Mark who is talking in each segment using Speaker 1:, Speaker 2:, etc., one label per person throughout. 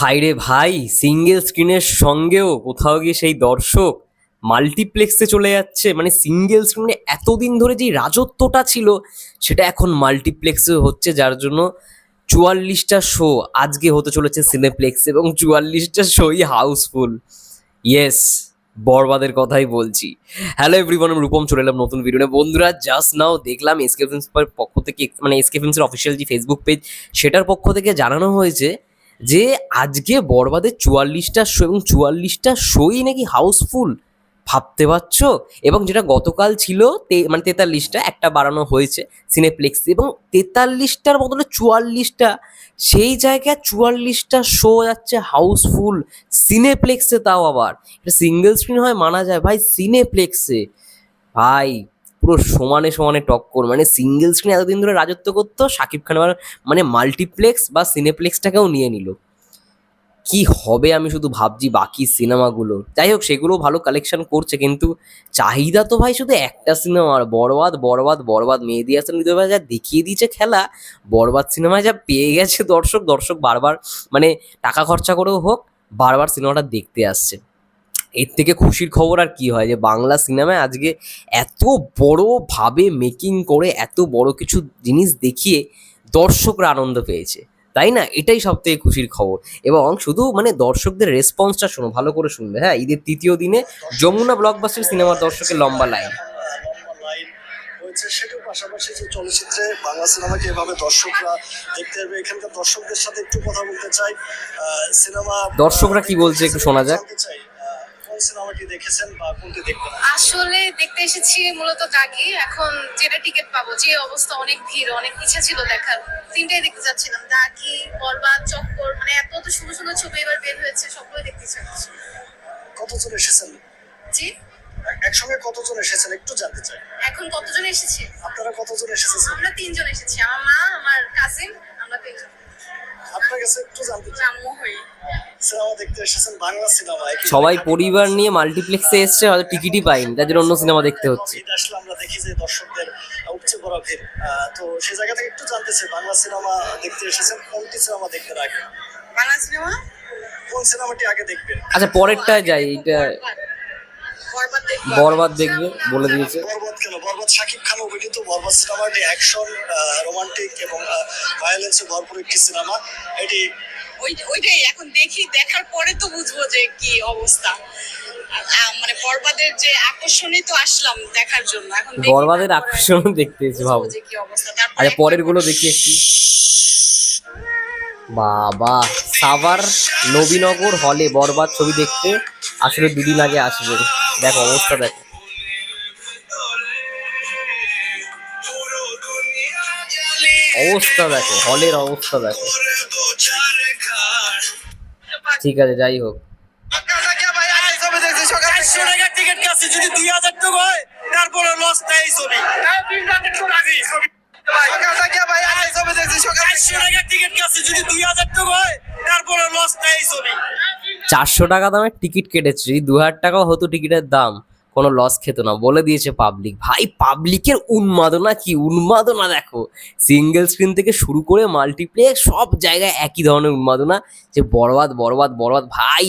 Speaker 1: ভাইরে ভাই, সিঙ্গেল স্ক্রিনের সঙ্গেও কোথাও গিয়ে সেই দর্শক মাল্টিপ্লেক্সে চলে যাচ্ছে। মানে সিঙ্গেল স্ক্রিনে এতদিন ধরে যে রাজত্বটা ছিল সেটা এখন মাল্টিপ্লেক্সে হচ্ছে, যার জন্য ৪৪টা শো আজকে হতে চলেছে সিনেপ্লেক্সে এবং ৪৪টা শোই হাউসফুল। ইয়েস, বরবাদের কথাই বলছি। হ্যালো এভরিওয়ান, আমি রূপম চলে এলাম নতুন ভিডিও নিয়ে। বন্ধুরা, জাস্ট নাও দেখলাম এসকে ফিল্মসের পক্ষ থেকে, মানে এসকে ফিল্মসের অফিসিয়াল যে ফেসবুক পেজ সেটার পক্ষ থেকে জানানো হয়েছে যে আজকে বরবাদের ৪৪টা শো এবং ৪৪টা শোই নাকি হাউসফুল। ভাবতে পারছো? এবং যেটা গতকাল ছিল মানে ৪৩টা, একটা বাড়ানো হয়েছে সিনেপ্লেক্সে, এবং ৪৩টার বদলে ৪৪টা, সেই জায়গায় ৪৪টা শো যাচ্ছে হাউসফুল সিনেপ্লেক্সে। তাও আবার এটা সিঙ্গেল স্ক্রিন হয় মানা যায়, ভাই সিনেপ্লেক্সে ভাই পুরো সমানে সমানে টক্কর। মানে সিঙ্গেল স্ক্রিন এতদিন ধরে রাজত্ব করতো, শাকিব খান আবার মানে মাল্টিপ্লেক্স বা সিনেপ্লেক্সটাকেও নিয়ে নিল। কি হবে আমি শুধু ভাবছি বাকি সিনেমাগুলো। যাই হোক, সেগুলো ভালো কালেকশন করছে, কিন্তু চাহিদা তো ভাই শুধু একটা সিনেমার, বরবাদ বরবাদ বরবাদ। মেহেদী হাসান হৃদয় ভাই যা দেখিয়ে দিয়েছে খেলা, বরবাদ সিনেমায় যা পেয়ে গেছে দর্শক, দর্শক বারবার মানে টাকা খরচা করেও হোক বারবার সিনেমাটা দেখতে আসছে। এর থেকে খুশির খবর আর কি হয় যে বাংলা সিনেমায় আজকে এত বড়ভাবে মেকিং করে এত বড় কিছু জিনিস দেখিয়ে দর্শকরা আনন্দ পেয়েছে, তাই না? এটাই সব থেকে খুশির খবর। এবং শুধু মানে দর্শকদের রেসপন্সটা শোনো, ভালো করে শুনবে। হ্যাঁ, ঈদের তৃতীয় দিনে যমুনা ব্লকবাস্টার সিনেমার দর্শকের লম্বা লাইন।
Speaker 2: হয়েছে সেটার পাশাপাশি যে চলচ্চিত্রে বাংলা সিনেমাকে এভাবে দর্শকরা দেখতে হবে, এখানকার দর্শকদের সাথে একটু কথা বলতে চাই। সিনেমা
Speaker 1: দর্শকরা কি বলছে একটু শোনা যাক।
Speaker 2: জানতে চাই কোন সিনেমাটি দেখেছেন বা কোনটি দেখবেন।
Speaker 3: আসলে দেখতে এসেছি মূলত দাগি। এখন যেটা টিকিট পাবো, যে অবস্থা, অনেক ভিড়, অনেক ইচ্ছা ছিল দেখার, তিনটাই দেখতে যাচ্ছিলাম। দাগি, বরবাদ, চক্কর, মানে এত এত সুন্দর সুন্দর ছবি এবার বের হয়েছে, সবগুলো দেখতে ইচ্ছা করছে।
Speaker 2: কতজন এসেছেন?
Speaker 3: জি,
Speaker 2: একসঙ্গে কতজন এসেছেন একটু জানতে চাই।
Speaker 3: এখন কতজন এসেছে?
Speaker 2: আপনারা কতজন এসেছেন?
Speaker 3: আমরা তিনজন এসেছি, আমার মা, আমার কাজিন, আমরা তিনজন।
Speaker 2: আপনার কাছে একটু জানতে চাই,
Speaker 3: আম্মু হই।
Speaker 2: সিনেমা দেখতে এসেছেন, বাংলা সিনেমা,
Speaker 1: সবাই পরিবার নিয়ে মাল্টিপ্লেক্সে এসছে, হয়তো টিকিটই পাইনি, তার জন্য অন্য সিনেমা দেখতে হচ্ছে।
Speaker 2: ঈদ আসলে আমরা দেখি যে দর্শকদের উপচে পড়া ভিড়। তো সেই জায়গা থেকে একটু জানতে চাই, বাংলা সিনেমা দেখতে এসেছেন, কোনটি সিনেমা দেখতে রাখবেন?
Speaker 3: বাংলা সিনেমা
Speaker 2: কোন সিনেমাটি আগে দেখবেন?
Speaker 1: আচ্ছা, পরেরটায় যাই। এইটা
Speaker 3: বরবাদ দেখবো।
Speaker 1: বরবাদ দেখবে বলে দিয়েছে।
Speaker 2: বরবাদ কেন? বরবাদ শাকিব খান অভিনীত বরবাদ সিনেমাটি অ্যাকশন, রোমান্টিক এবং ভায়োলেন্সে ভরপুর একটি সিনেমা। এটি
Speaker 3: ওইটাই এখন দেখি, দেখার পরে তো বুঝবো যে কি অবস্থা। মানে বরবাদের যে আকর্ষণই তো আসলাম দেখার জন্য, এখন দেখি
Speaker 1: বরবাদের
Speaker 3: তারপরে
Speaker 1: আকর্ষণ দেখতে এসেছি, ভাবো।
Speaker 3: বুঝবো যে কি অবস্থা। তারপরে
Speaker 1: আচ্ছা, পরের গুলো দেখি একটু। বাবা, সাভার নবীনগর হলে বরবাদ ছবি দেখতে আসলে দুদিন আগে আসবে। দেখো অবস্থা, দেখো অবস্থা, দেখো হলের অবস্থা দেখো। ঠিক আছে, যাই হোক।
Speaker 2: টিকিট কাছে যদি 2000 টাকা হয় তারপরে লস নাই ছবি। টিকিট কাছে যদি 2000 টাকা হয় তারপরে লস নাই ছবি।
Speaker 1: ৪০০ টাকা দামের টিকিট কেটেছে, যদি ২,০০০ টাকাও হতো টিকিটের দাম, কোনো লস খেত না, বলে দিয়েছে পাবলিক। ভাই পাবলিকের উন্মাদনা, কি উন্মাদনা দেখো। সিঙ্গেল স্ক্রিন থেকে শুরু করে মাল্টিপ্লেক্স সব জায়গায় একই ধরনের উন্মাদনা যে বরবাদ বরবাদ বরবাদ। ভাই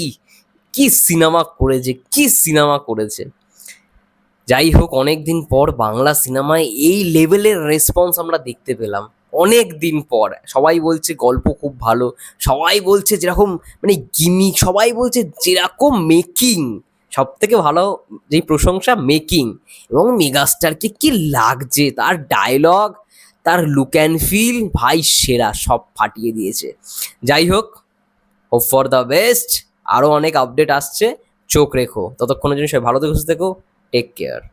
Speaker 1: কি সিনেমা করেছে, কি সিনেমা করেছে। যাই হোক, অনেক দিন পর বাংলা সিনেমায় এই লেভেলের রেসপন্স আমরা দেখতে পেলাম। অনেক দিন পর সবাই বলছে গল্প খুব ভালো, সবাই বলছে যেরকম মানে গিমিক, সবাই বলছে যেরকম মেকিং, সব থেকে ভালো যেই প্রশংসা মেকিং। এবং মেগাস্টারকে কি লাগছে, তার ডায়লগ, তার লুক অ্যান্ড ফিল, ভাই সেরা, সব ফাটিয়ে দিয়েছে। যাই হোক, হোপ ফর দ্য বেস্ট। আরও অনেক আপডেট আসছে, চোখ রেখো। ততক্ষণের জন্য সবাই ভালো থেকো, সুস্থ থেকো, টেক কেয়ার।